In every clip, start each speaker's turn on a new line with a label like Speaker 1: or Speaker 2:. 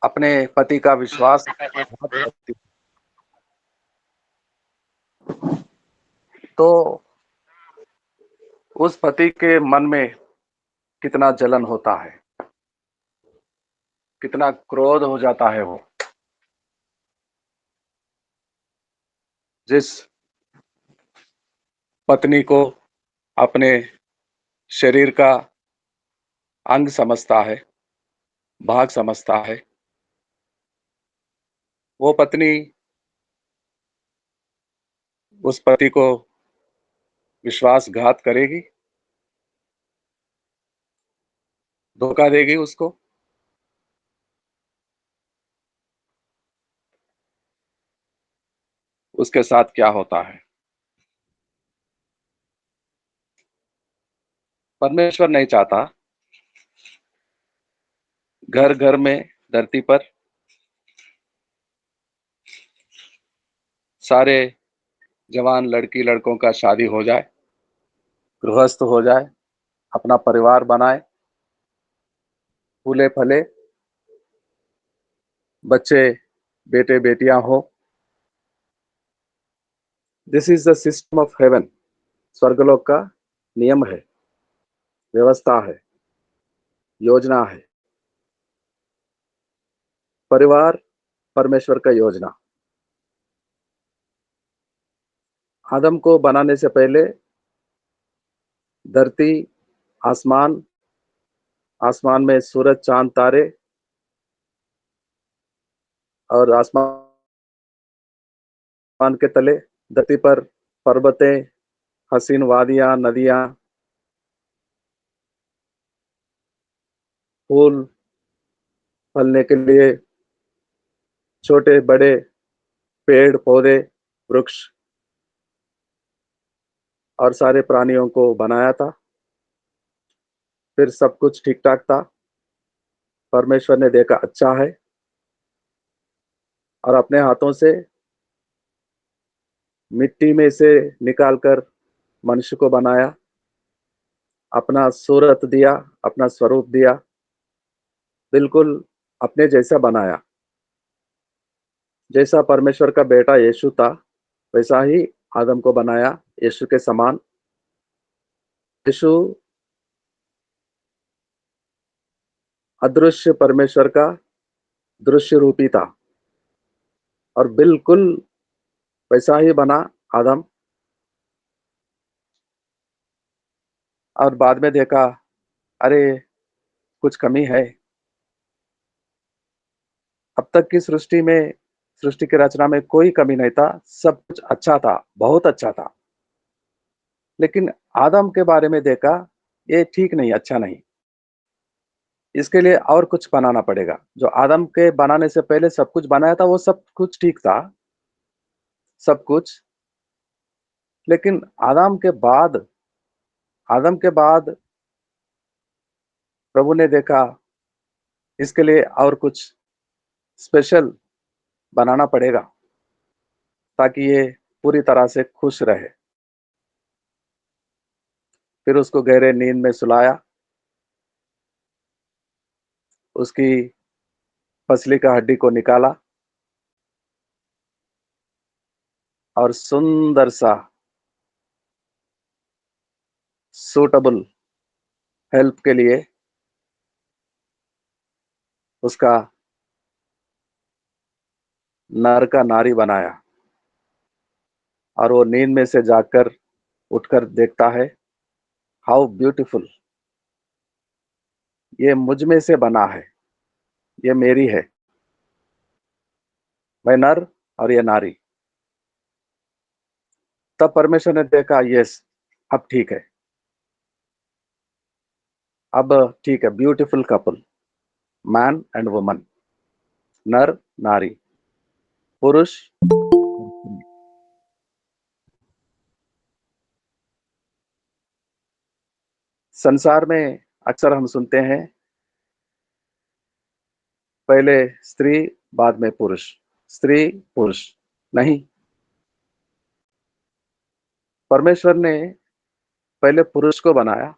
Speaker 1: अपने पति का विश्वासघात करती है, तो उस पति के मन में कितना जलन होता है, कितना क्रोध हो जाता है वो। जिस पत्नी को अपने शरीर का अंग समझता है, भाग समझता है, वो पत्नी उस पति को विश्वासघात करेगी, धोखा देगी उसको। उसके साथ क्या होता है? परमेश्वर नहीं चाहता घर घर में, धरती पर सारे जवान लड़की लड़कों का शादी हो जाए, गृहस्थ हो जाए, अपना परिवार बनाए, फूले फले, बच्चे बेटे बेटियां हो। This is the system of haven. स्वर्गलोक का नियम है, व्यवस्था है, योजना है। परिवार परमेश्वर का योजना। आदम को बनाने से पहले धरती, आसमान, आसमान में सूरज चांद तारे, और आसमान के तले धरती पर पर्वतें, हसीन वादियां, नदियां, फूल फलने के लिए छोटे बड़े पेड़ पौधे, वृक्ष, और सारे प्राणियों को बनाया था। फिर सब कुछ ठीक ठाक था। परमेश्वर ने देखा अच्छा है, और अपने हाथों से मिट्टी में से निकालकर मनुष्य को बनाया, अपना सूरत दिया, अपना स्वरूप दिया, बिल्कुल अपने जैसा बनाया। जैसा परमेश्वर का बेटा यीशु था, वैसा ही आदम को बनाया, यीशु के समान। यीशु अदृश्य परमेश्वर का दृश्य रूपी था, और बिल्कुल वैसा ही बना आदम। और बाद में देखा, अरे कुछ कमी है। अब तक की सृष्टि में, सृष्टि की रचना में कोई कमी नहीं था, सब कुछ अच्छा था, बहुत अच्छा था। लेकिन आदम के बारे में देखा, ये ठीक नहीं, अच्छा नहीं। इसके लिए और कुछ बनाना पड़ेगा। जो आदम के बनाने से पहले सब कुछ बनाया था, वो सब कुछ ठीक था, सब कुछ। लेकिन आदम के बाद प्रभु ने देखा, इसके लिए और कुछ स्पेशल बनाना पड़ेगा, ताकि ये पूरी तरह से खुश रहे। फिर उसको गहरे नींद में सुलाया, उसकी पसली का हड्डी को निकाला, और सुंदर सा सूटेबल हेल्प के लिए उसका नर का नारी बनाया। और वो नींद में से जागकर उठकर देखता है, हाउ ब्यूटीफुल, ये मुझ में से बना है, ये मेरी है, मैं नर और ये नारी। तब परमेश्वर ने देखा, यस, अब ठीक है, अब ठीक है, beautiful couple, man and woman, नर नारी, पुरुष। संसार में अक्सर हम सुनते हैं, पहले स्त्री, बाद में पुरुष, स्त्री पुरुष। नहीं, परमेश्वर ने पहले पुरुष को बनाया,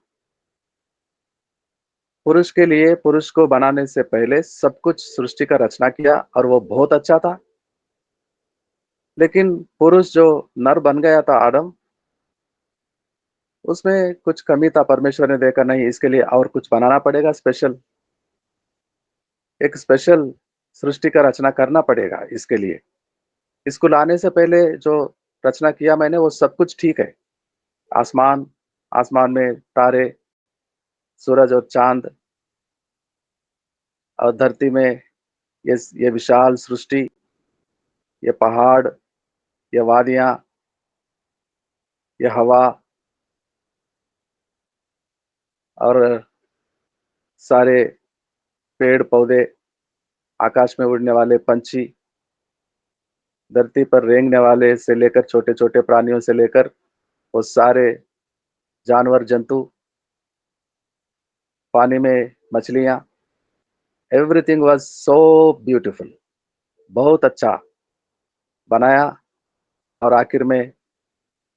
Speaker 1: पुरुष के लिए पुरुष को बनाने से पहले सब कुछ सृष्टि का रचना किया और वो बहुत अच्छा था। लेकिन पुरुष जो नर बन गया था आदम, उसमें कुछ कमी था। परमेश्वर ने देखा नहीं, इसके लिए और कुछ बनाना पड़ेगा स्पेशल। एक स्पेशल सृष्टि का रचना करना पड़ेगा इसके लिए। इसको लाने से पहले जो रचना किया मैंने वो सब कुछ ठीक है। आसमान, आसमान में तारे, सूरज और चाँद और धरती में ये विशाल सृष्टि, ये पहाड़, ये वादियाँ, ये हवा और सारे पेड़-पौधे, आकाश में उड़ने वाले पंछी, धरती पर रेंगने वाले से लेकर छोटे-छोटे प्राणियों से लेकर वो सारे जानवर, जंतु, पानी में मछलियाँ, एवरीथिंग वाज़ सो ब्यूटीफुल। बहुत अच्छा बनाया और आखिर में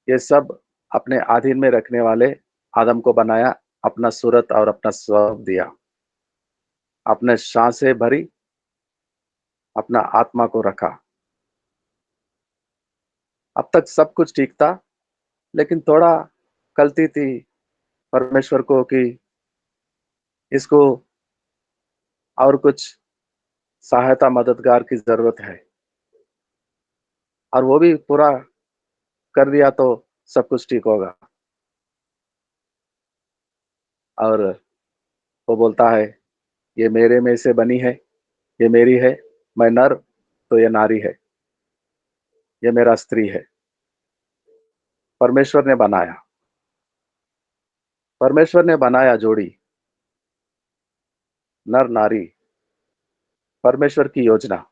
Speaker 1: ये सब अपने अधीन में रखने वाले आदम को बनाया, अपना सूरत और अपना स्वरूप दिया। अपने साँसें भरी, अपना आत्मा को रखा। अब तक सब कुछ ठीक था, लेकिन थोड़ा खलती थी परमेश्वर को कि इसको और कुछ सहायता, मददगार की ज़रूरत है, और वो भी पूरा कर दिया तो सब कुछ ठीक होगा। और वो बोलता है, "ये मेरे में से बनी है, ये मेरी है, मैं नर तो ये नारी है, ये मेरा स्त्री है।" परमेश्वर ने बनाया, परमेश्वर ने बनाया जोड़ी, नर-नारी, परमेश्वर की योजना,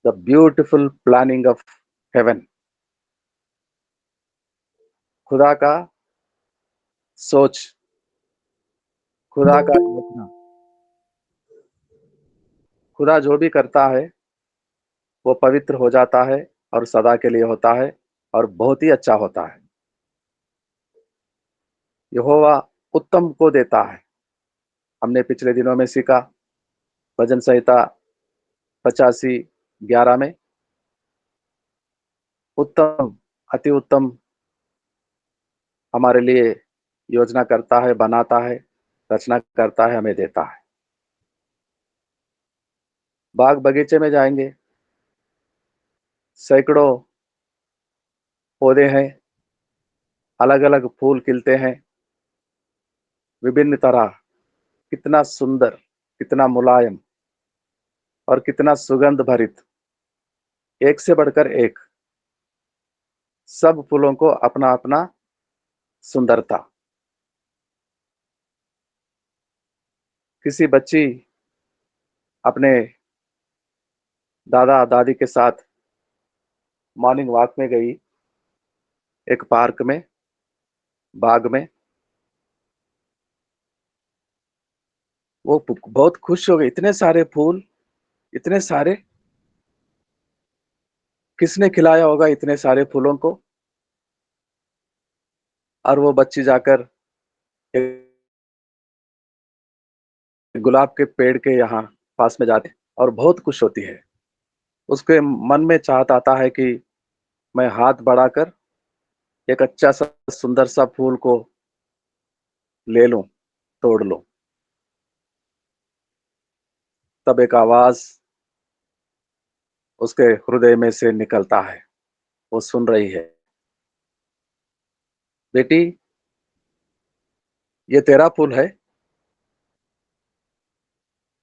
Speaker 1: the beautiful planning of haven, खुदा का सोच, खुदा का योजना। खुदा जो भी करता है, वो पवित्र हो जाता है और सदा के लिए होता है और बहुत ही अच्छा होता है। यहोवा उत्तम को देता है। हमने पिछले दिनों में सीखा, भजन संहिता 85:11 में, उत्तम, अति उत्तम हमारे लिए योजना करता है, बनाता है, रचना करता है, हमें देता है। बाग बगीचे में जाएँगे, सैकड़ों पौधे हैं, अलग-अलग फूल खिलते हैं, विभिन्न तरह, कितना सुंदर, कितना मुलायम और कितना सुगंध भरित, एक से बढ़कर एक, सब फूलों को अपना-अपना सुंदरता। किसी बच्ची अपने दादा-दादी के साथ मॉर्निंग वॉक में गई, एक पार्क में, बाग में, वो बहुत खुश हो गई, इतने सारे फूल, इतने सारे, किसने खिलाया होगा इतने सारे फूलों को? और वो बच्ची जाकर एक गुलाब के पेड़ के यहाँ पास में जाती है और बहुत खुश होती है। उसके मन में चाहत आता है कि मैं हाथ बढ़ाकर एक अच्छा-सा सुंदर-सा फूल को ले लूँ, तोड़ लूँ। तब एक आवाज़ उसके हृदय में से निकलता है, वो सुन रही है, "बेटी, ये तेरा फूल है?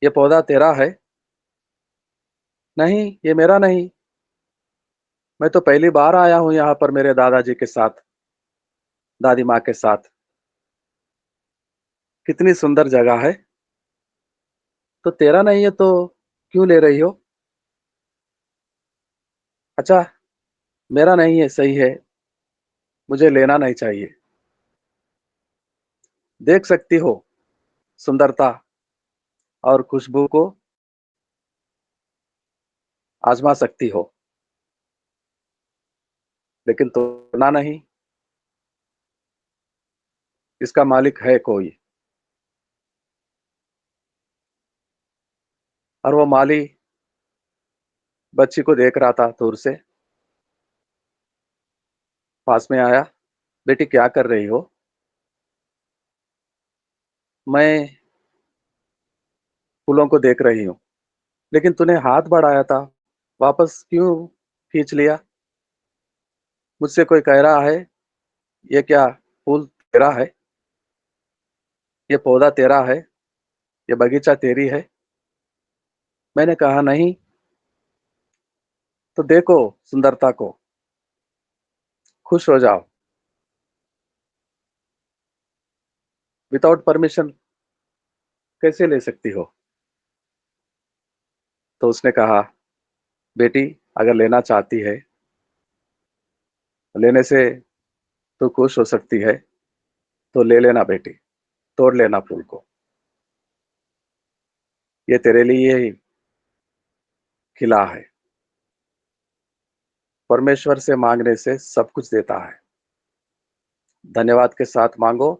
Speaker 1: ये पौधा तेरा है?" "नहीं, ये मेरा नहीं। मैं तो पहली बार आया हूँ यहाँ पर मेरे दादाजी के साथ, दादी माँ के साथ। कितनी सुंदर जगह है। तो तेरा नहीं है तो क्यों ले रही हो?" "अच्छा, मेरा नहीं है, सही है, मुझे लेना नहीं चाहिए। देख सकती हो सुंदरता और खुशबू को आज़मा सकती हो, लेकिन तोड़ना नहीं, इसका मालिक है कोई, और वो माली बच्ची को देख रहा था दूर से, पास में आया, "बेटी क्या कर रही हो?" "मैं फूलों को देख रही हूँ।" "लेकिन तूने हाथ बढ़ाया था, वापस क्यों खींच लिया? मुझसे कोई कह रहा है, ये क्या फूल तेरा है? ये पौधा तेरा है? ये बगीचा तेरी है?" मैंने कहा, "नहीं, तो देखो सुंदरता को, खुश हो जाओ। विदाउट परमिशन कैसे ले सकती हो?" तो उसने कहा, "बेटी, अगर लेना चाहती है, लेने से तू खुश हो सकती है, तो ले लेना बेटी, तोड़ लेना फूल को। ये तेरे लिए ही खिला है। परमेश्वर से माँगने से सब कुछ देता है। धन्यवाद के साथ माँगो,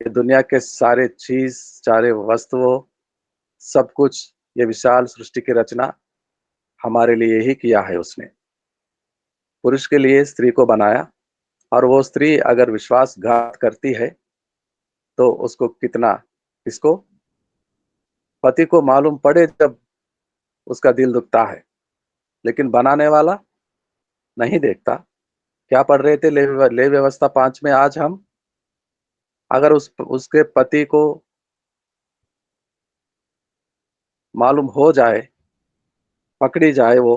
Speaker 1: ये दुनिया के सारे चीज़, सारे वस्तुओं, सब कुछ, ये विशाल सृष्टि की रचना हमारे लिए ही किया है उसने। पुरुष के लिए स्त्री को बनाया और वो स्त्री अगर विश्वासघात करती है, तो उसको कितना किसको? पति को मालूम पड़े जब उसका दिल दुखता है, लेकिन बनाने वाला नहीं देखता। क्या पढ़ रहे थे ले व्यवस्था 5 में आज हम? अगर उसके पति को मालूम हो जाए, पकड़ी जाए वो,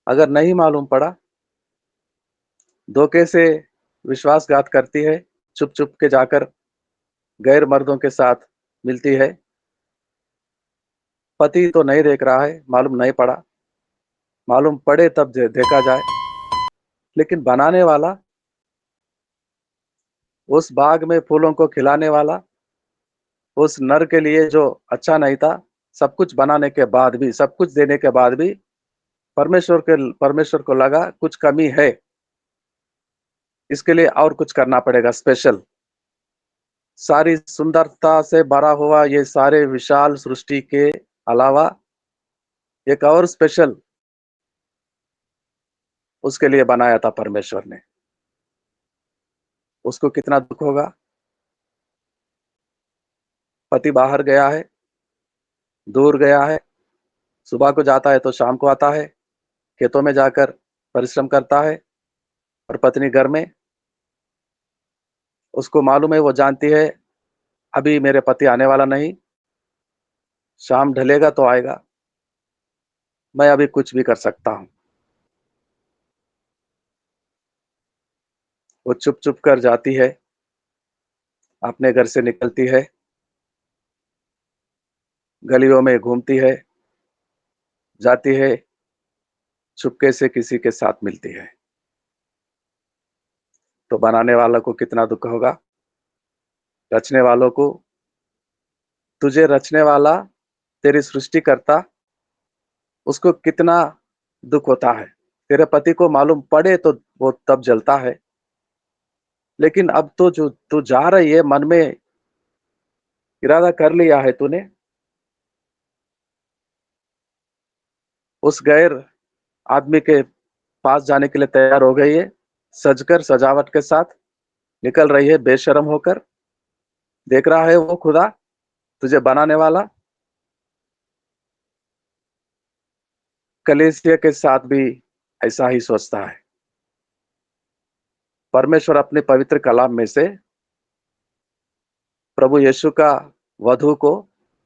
Speaker 1: अगर नहीं मालूम पड़ा, धोखे से विश्वासघात करती है, छुप-छुप के जाकर गैर मर्दों के साथ मिलती है, पति तो नहीं देख रहा है, मालूम नहीं पड़ा, मालूम पड़े तब देखा जाए, लेकिन बनाने वाला, उस बाग में फूलों को खिलाने वाला, उस नर के लिए जो अच्छा नहीं था, सब कुछ बनाने के बाद भी, सब कुछ देने के बाद भी परमेश्वर को लगा कुछ कमी है, इसके लिए और कुछ करना पड़ेगा स्पेशल। सारी सुंदरता से भरा हुआ ये सारे विशाल सृष्टि के अलावा एक और स्पेशल उसके लिए बनाया था परमेश्वर ने। उसको कितना दुःख होगा, पति बाहर गया है, दूर गया है, सुबह को जाता है तो शाम को आता है, खेतों में जाकर परिश्रम करता है और पत्नी घर में, उसको मालूम है, वो जानती है, अभी मेरे पति आने वाला नहीं, शाम ढलेगा तो आएगा, मैं अभी कुछ भी कर सकता हूँ। वो चुप-चुप कर जाती है, अपने घर से निकलती है, गलियों में घूमती है, जाती है, चुपके से किसी के साथ मिलती है। तो बनाने वालों को कितना दुःख होगा, रचने वालों को, तुझे रचने वाला, तेरी सृष्टिकर्ता, उसको कितना दुःख होता है। तेरे पति को मालूम पड़े तो वो तब जलता है, लेकिन अब तो जो तू जा रही है, मन में इरादा कर लिया है तूने, उस गैर आदमी के पास जाने के लिए तैयार हो गई है, सजकर सजावट के साथ निकल रही है बेशर्म होकर, देख रहा है वो खुदा, तुझे बनाने वाला, कलीसिया के साथ भी ऐसा ही सोचता है। परमेश्वर अपने पवित्र कलाम में से प्रभु यीशु का वधु को,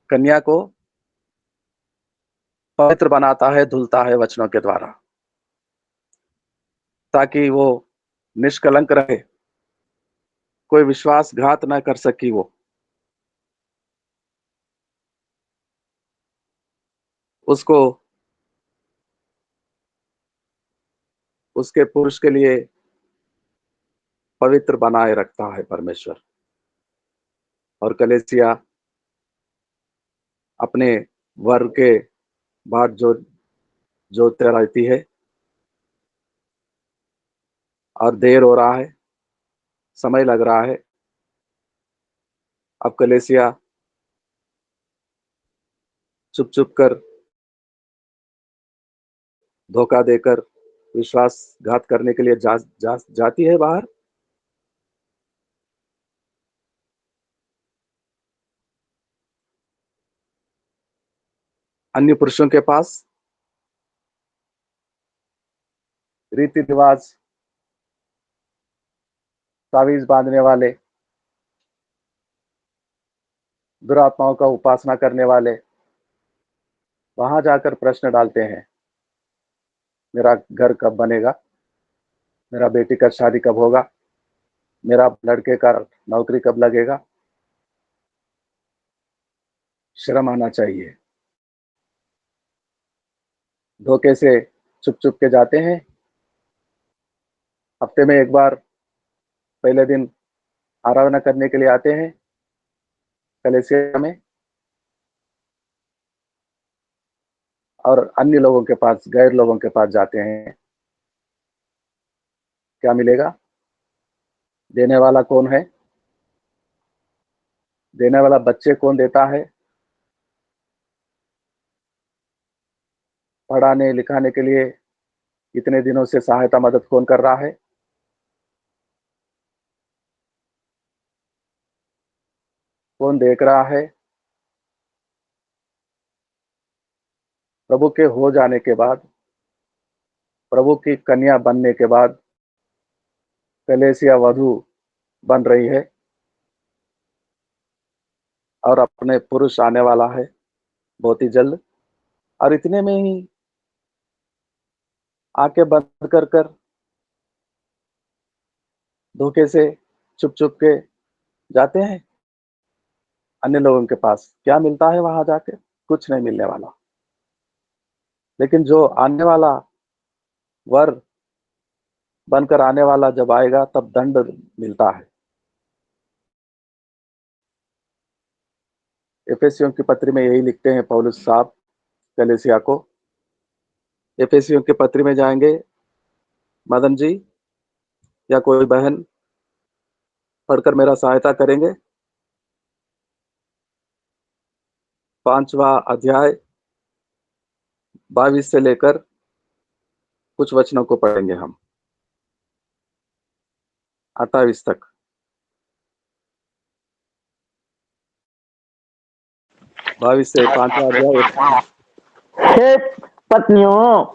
Speaker 1: कन्या को पवित्र बनाता है, धुलता है वचनों के द्वारा, ताकि वो निष्कलंक रहे, कोई विश्वासघात ना कर सकी वो। उसको उसके पुरुष के लिए पवित्र बनाए रखता है परमेश्वर, और कलीसिया अपने वर के बाट जोतते रहती है, और देर हो रहा है, समय लग रहा है। अब कलीसिया चुप-चुप कर, धोखा देकर, विश्वासघात करने के लिए जाती है बाहर? अन्य पुरुषों के पास रीति-रिवाज, तावीज़ बाँधने वाले, दुरात्माओं का उपासना करने वाले, वहाँ जाकर प्रश्न डालते हैं, मेरा घर कब बनेगा? मेरा बेटी का शादी कब होगा? मेरा लड़के का नौकरी कब लगेगा? शर्म आना चाहिए। धोखे से छुप-छुप के जाते हैं, हफ्ते में 1 बार पहले दिन आराधना करने के लिए आते हैं, कलीसिया में, और अन्य लोगों के पास, गैर लोगों के पास जाते हैं। क्या मिलेगा? देने वाला कौन है? देने वाला बच्चे कौन देता है? पढ़ाने-लिखाने के लिए इतने दिनों से सहायता मदद कौन कर रहा है? कौन देख रहा है? प्रभु के हो जाने के बाद, प्रभु की कन्या बनने के बाद कलीसिया वधू बन रही है और अपने पुरुष आने वाला है बहुत ही जल्द, और इतने में ही आँखें बंद कर कर धोखे से छुप-छुप के जाते हैं अन्य लोगों के पास। क्या मिलता है वहाँ जाके? कुछ नहीं मिलने वाला। लेकिन जो आने वाला वर बनकर आने वाला जब आएगा तब दंड मिलता है। एफेसियों की पत्री में यही लिखते हैं पौलुस साहब कलीसिया को। एफेसियों के पत्री में जाएँगे मदन जी या कोई बहन पढ़कर मेरा सहायता करेंगे? 5वां अध्याय 22 से लेकर कुछ वचनों को पढ़ेंगे हम, 28 तक। 22 से 5वां अध्याय।
Speaker 2: हे पत्नियों,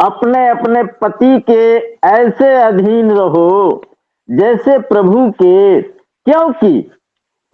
Speaker 2: अपने अपने पति के ऐसे अधीन रहो जैसे प्रभु के, क्योंकि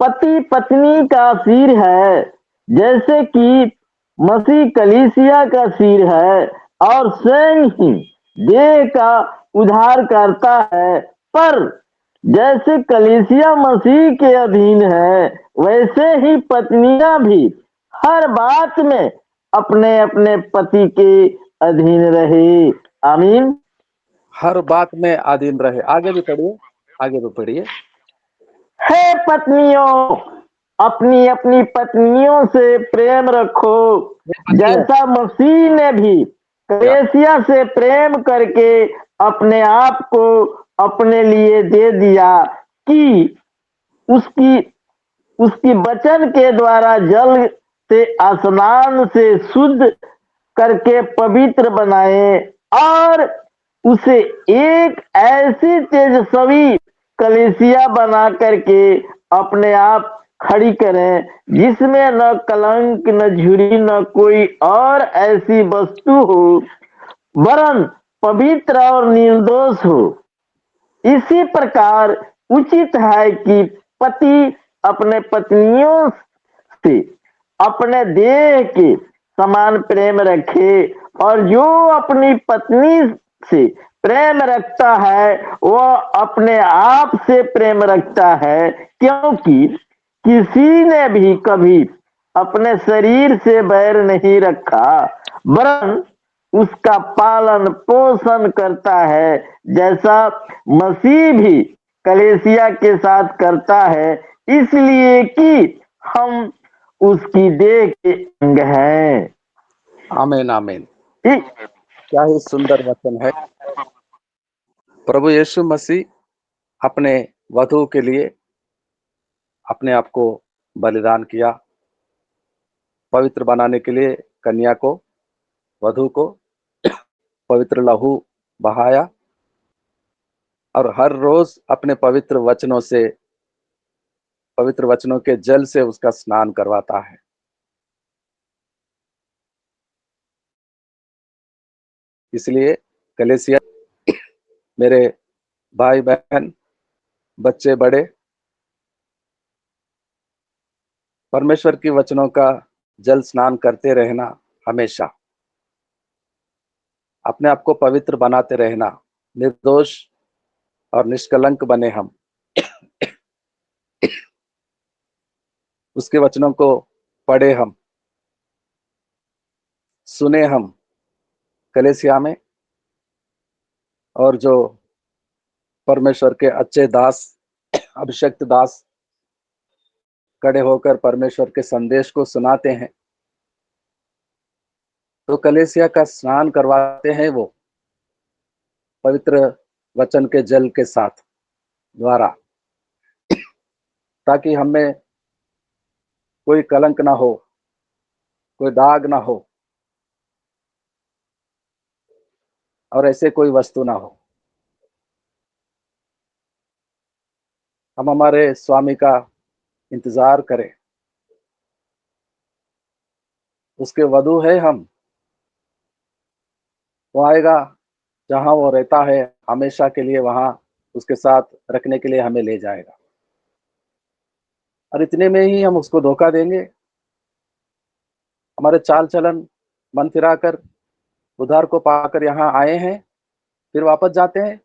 Speaker 2: पति पत्नी का सिर है, जैसे कि मसीह कलीसिया का सिर है और स्वयं ही देह का उद्धार करता है। पर जैसे कलीसिया मसीह के अधीन है, वैसे ही पत्नियां भी हर बात में अपने अपने पति के अधीन रहे। आमीन।
Speaker 1: हर बात में अधीन रहे। आगे भी पढ़िए, आगे भी पढ़िए।
Speaker 2: हे पत्नियों, अपनी अपनी पत्नियों से प्रेम रखो,
Speaker 1: ये पत्नियों,
Speaker 2: जैसा मसीह ने भी
Speaker 1: या
Speaker 2: कलीसिया से प्रेम करके अपने आप को अपने लिए दे दिया, कि उसकी उसकी वचन के द्वारा जल से स्नान से शुद्ध करके पवित्र बनाए, और उसे एक ऐसी तेजस्वी कलीसिया बना करके अपने आप खड़ी करें, जिसमें न कलंक, न झुरी, न कोई और ऐसी वस्तु हो, वरन पवित्र और निर्दोष हो। इसी प्रकार उचित है कि पति अपने पत्नियों से अपने देह के समान प्रेम रखे, और जो अपनी पत्नी से प्रेम रखता है वह अपने आप से प्रेम रखता है, क्योंकि किसी ने भी कभी अपने शरीर से बैर नहीं रखा, वरन उसका पालन पोषण करता है, जैसा मसीह भी कलीसिया के साथ करता है, इसलिए कि हम उसकी देह के अंग हैं।
Speaker 1: आमीन, आमीन।
Speaker 2: इ-
Speaker 1: क्या ही सुंदर वचन है। प्रभु यीशु मसीह अपने वधू के लिए अपने आप को बलिदान किया, पवित्र बनाने के लिए कन्या को, वधू को पवित्र लहू बहाया और हर रोज अपने पवित्र वचनों के जल से उसका स्नान करवाता है। इसलिए कलीसिया, मेरे भाई बहन, बच्चे बड़े, परमेश्वर की वचनों का जल स्नान करते रहना, हमेशा अपने आप को पवित्र बनाते रहना, निर्दोष और निष्कलंक बने हम। उसके वचनों को पढ़े हम, सुने हम कलीसिया में, और जो परमेश्वर के अच्छे दास, अभिषिक्त दास खड़े होकर परमेश्वर के संदेश को सुनाते हैं, तो कलीसिया का स्नान करवाते हैं वो पवित्र वचन के जल के साथ द्वारा, ताकि हमें कोई कलंक ना हो, कोई दाग ना हो और ऐसे कोई वस्तु ना हो। हम हमारे स्वामी का इंतजार करें, उसके वधू है हम। वो आएगा, जहां वो रहता है हमेशा के लिए, वहां उसके साथ रखने के लिए हमें ले जाएगा। और इतने में ही हम उसको धोखा देंगे? हमारे चाल चलन मन फिराकर उधार को पाकर यहाँ आए हैं, फिर वापस जाते हैं,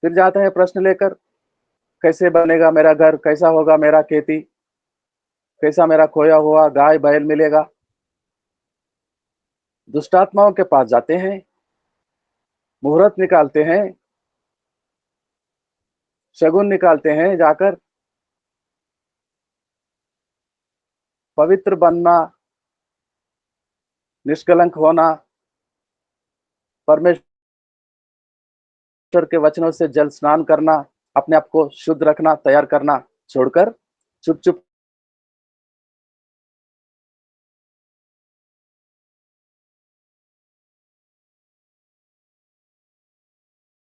Speaker 1: फिर जाते हैं प्रश्न लेकर, कैसे बनेगा मेरा घर, कैसा होगा मेरा खेती, कैसा मेरा खोया हुआ गाय बैल मिलेगा। दुष्टात्माओं के पास जाते हैं, मुहूर्त निकालते हैं, शगुन निकालते हैं, जाकर पवित्र बनना, निष्कलंक होना, परमेश्वर के वचनों से जल स्नान करना, अपने आप को शुद्ध रखना, तैयार करना छोड़कर चुप चुप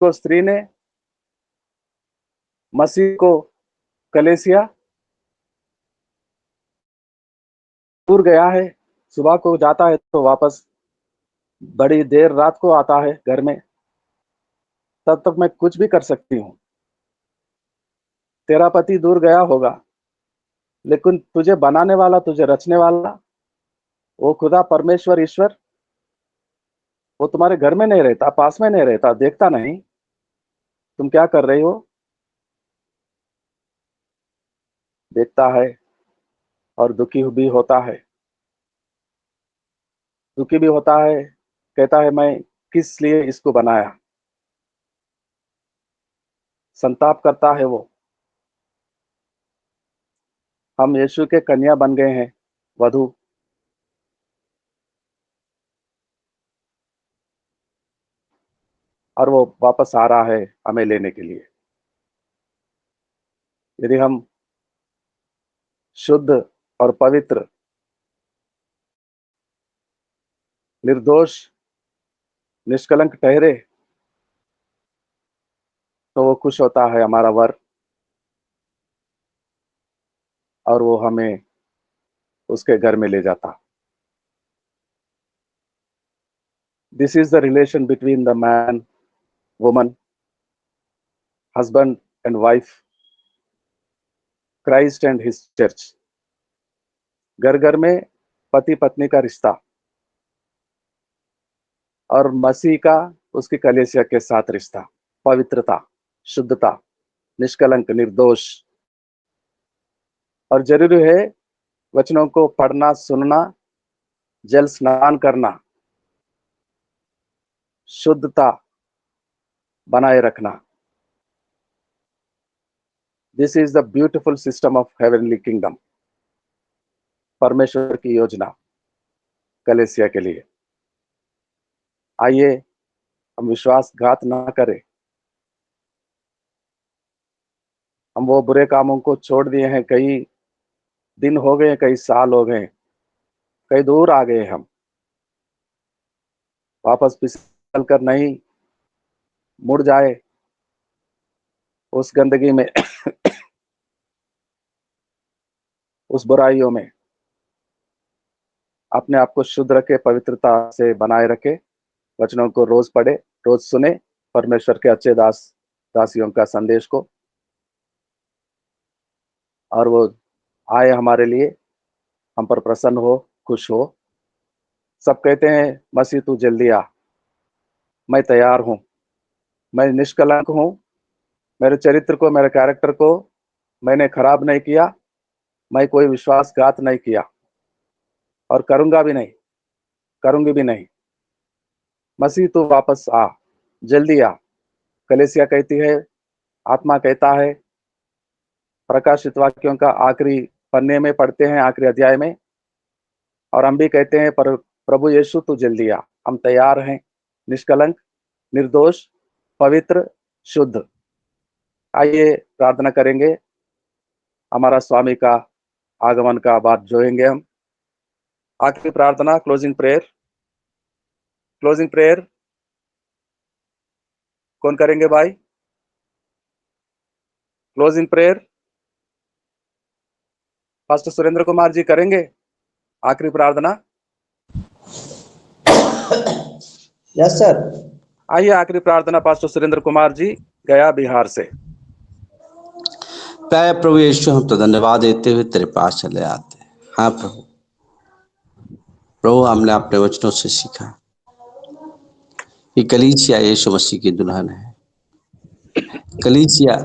Speaker 1: को स्त्री ने, मसीह को कलीसिया दूर गया है। सुबह को जाता है तो वापस बड़ी देर रात को आता है घर में। तब तक मैं कुछ भी कर सकती हूँ। तेरा पति दूर गया होगा, लेकिन तुझे बनाने वाला, तुझे रचने वाला, वो खुदा परमेश्वर ईश्वर, वो तुम्हारे घर में नहीं रहता, पास में नहीं रहता, देखता नहीं तुम क्या कर रही हो? देखता है और दुखी भी होता है। दुखी भी होता है, कहता है मैं किस लिए इसको बनाया। संताप करता है वो। हम यीशु के कन्या बन गए हैं, वधू। और वो वापस आ रहा है हमें लेने के लिए। यदि हम शुद्ध और पवित्र, निर्दोष, निष्कलंक ठहरे, तो वो खुश होता है, हमारा वर, और वो हमें उसके घर में ले जाता। This is the relation between the man, woman, husband and wife, Christ and his church. घर घर में पति पत्नी का रिश्ता, और मसीह का उसकी कलीसिया के साथ रिश्ता। पवित्रता, शुद्धता, निष्कलंक, निर्दोष। और जरूरी है वचनों को पढ़ना, सुनना, जल स्नान करना, शुद्धता बनाए रखना। This is the beautiful system of heavenly kingdom. परमेश्वर की योजना कलीसिया के लिए। आइए हम विश्वासघात ना करें। हम वो बुरे कामों को छोड़ दिए हैं, कई दिन हो गए, कई साल हो गए। कहीं दूर आ गए हम, वापस फिसल कर नहीं मुड़ जाए उस गंदगी में, उस बुराइयों में। अपने आप को शुद्ध रखे, पवित्रता से बनाए रखे, वचनों को रोज पढ़े, रोज सुने, परमेश्वर के अच्छे दासियों का संदेश को, और वो आए हमारे लिए, हम पर प्रसन्न हो, खुश हो। सब कहते हैं मसीह तू जल्दी आ। मैं तैयार हूं, मैं निष्कलंक हूं, मेरे चरित्र को, मेरे कैरेक्टर को मैंने खराब नहीं किया, मैं कोई विश्वासघात नहीं किया और करूंगा भी नहीं, करूंगी भी नहीं। मसीह तू वापस आ, जल्दी आ। कलीसिया कहती है, आत्मा कहता है, प्रकाशित वाक्यों का आखिरी पन्ने में पढ़ते हैं, आखिरी अध्याय में, और हम भी कहते हैं, पर प्रभु यीशु तू जल्दी आ। हम तैयार हैं, निष्कलंक, निर्दोष, पवित्र, शुद्ध। आइए प्रार्थना करेंगे, हमारा स्वामी का आगमन का बात जोएंगे हम। आखिरी प्रार्थना, क्लोजिंग प्रेयर। क्लोजिंग प्रेयर कौन करेंगे भाई? Closing prayer pastor Surendra Kumar ji करेंगे, आखिरी प्रार्थना।
Speaker 3: Yes sir.
Speaker 1: आइए आखिरी प्रार्थना पास्टर सुरेंद्र कुमार जी, गया बिहार से।
Speaker 3: प्यारे प्रभु यीशु, हम तो धन्यवाद देते हुए तेरे पास चले आते हैं। हाँ प्रभु, प्रभु हमने अपने वचनों से सीखा कि कलीसिया यीशु मसीह की दुल्हन है। कलीसिया